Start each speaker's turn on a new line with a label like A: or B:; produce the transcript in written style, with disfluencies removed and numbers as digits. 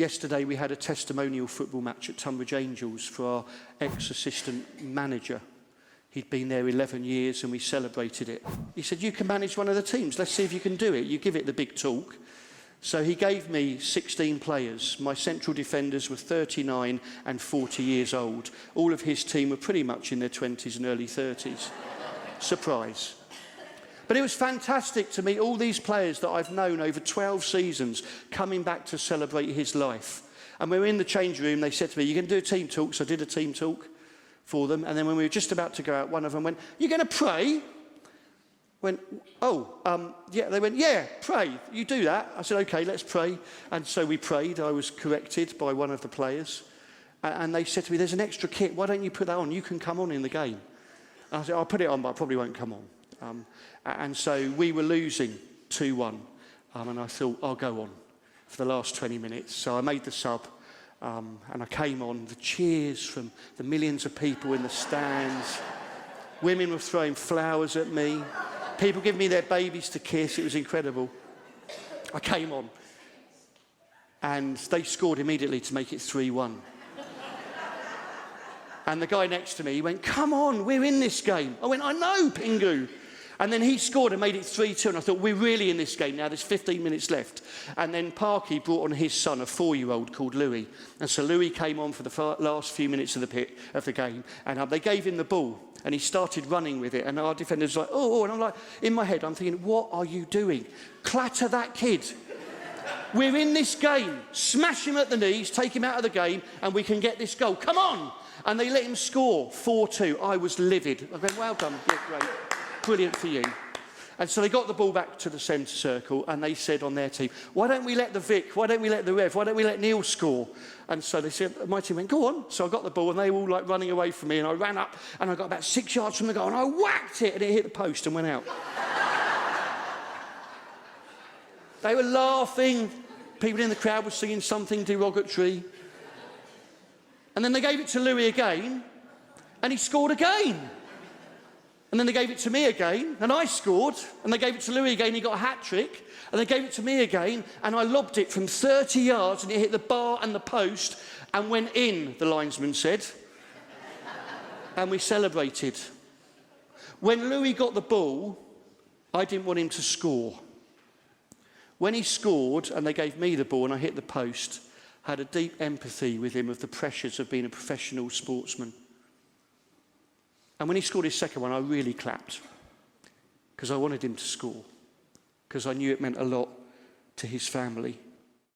A: Yesterday we had a testimonial football match at Tunbridge Angels for our ex-assistant manager. He'd been there 11 years and we celebrated it. He said, you can manage one of the teams. Let's see if you can do it. You give it the big talk. So he gave me 16 players. My central defenders were 39 and 40 years old. All of his team were pretty much in their 20s and early 30s. Surprise. But it was fantastic to meet all these players that I've known over 12 seasons coming back to celebrate his life. And when we were in the change room, they said to me, you're going to do a team talk? So I did a team talk for them. And then when we were just about to go out, one of them went, you're going to pray? Went, yeah. They went, yeah, pray. You do that. I said, OK, let's pray. And so we prayed. I was corrected by one of the players. And they said to me, there's an extra kit. Why don't you put that on? You can come on in the game. And I said, I'll put it on, but I probably won't come on. And so we were losing 2-1. And I thought, I'll go on for the last 20 minutes. So I made the sub. And I came on. The cheers from the millions of people in the stands. Women were throwing flowers at me. People giving me their babies to kiss. It was incredible. I came on. And they scored immediately to make it 3-1. And the guy next to me, he went, come on, we're in this game. I went, I know, Pingu. And then he scored and made it 3-2. And I thought, we're really in this game now. There's 15 minutes left. And then Parky brought on his son, a 4-year-old called Louis. And so Louis came on for the last few minutes of the game. And they gave him the ball. And he started running with it. And our defenders were like, oh. And I'm like, in my head, I'm thinking, what are you doing? Clatter that kid. We're in this game. Smash him at the knees, take him out of the game, and we can get this goal. Come on. And they let him score 4-2. I was livid. I went, well done. Yeah, great. Brilliant for you. And so they got the ball back to the centre circle and they said on their team, why don't we let the Vic, why don't we let the Rev, why don't we let Neil score? And so they said, my team went, go on. So I got the ball and they were all like running away from me and I ran up and I got about 6 yards from the goal and I whacked it and it hit the post and went out. They were laughing. People in the crowd were singing something derogatory. And then they gave it to Louis again and he scored again. And then they gave it to me again, and I scored. And they gave it to Louis again, he got a hat-trick. And they gave it to me again, and I lobbed it from 30 yards, and it hit the bar and the post, and went in, the linesman said. And we celebrated. When Louis got the ball, I didn't want him to score. When he scored, and they gave me the ball, and I hit the post, I had a deep empathy with him of the pressures of being a professional sportsman. And when he scored his second one, I really clapped because I wanted him to score, because I knew it meant a lot to his family.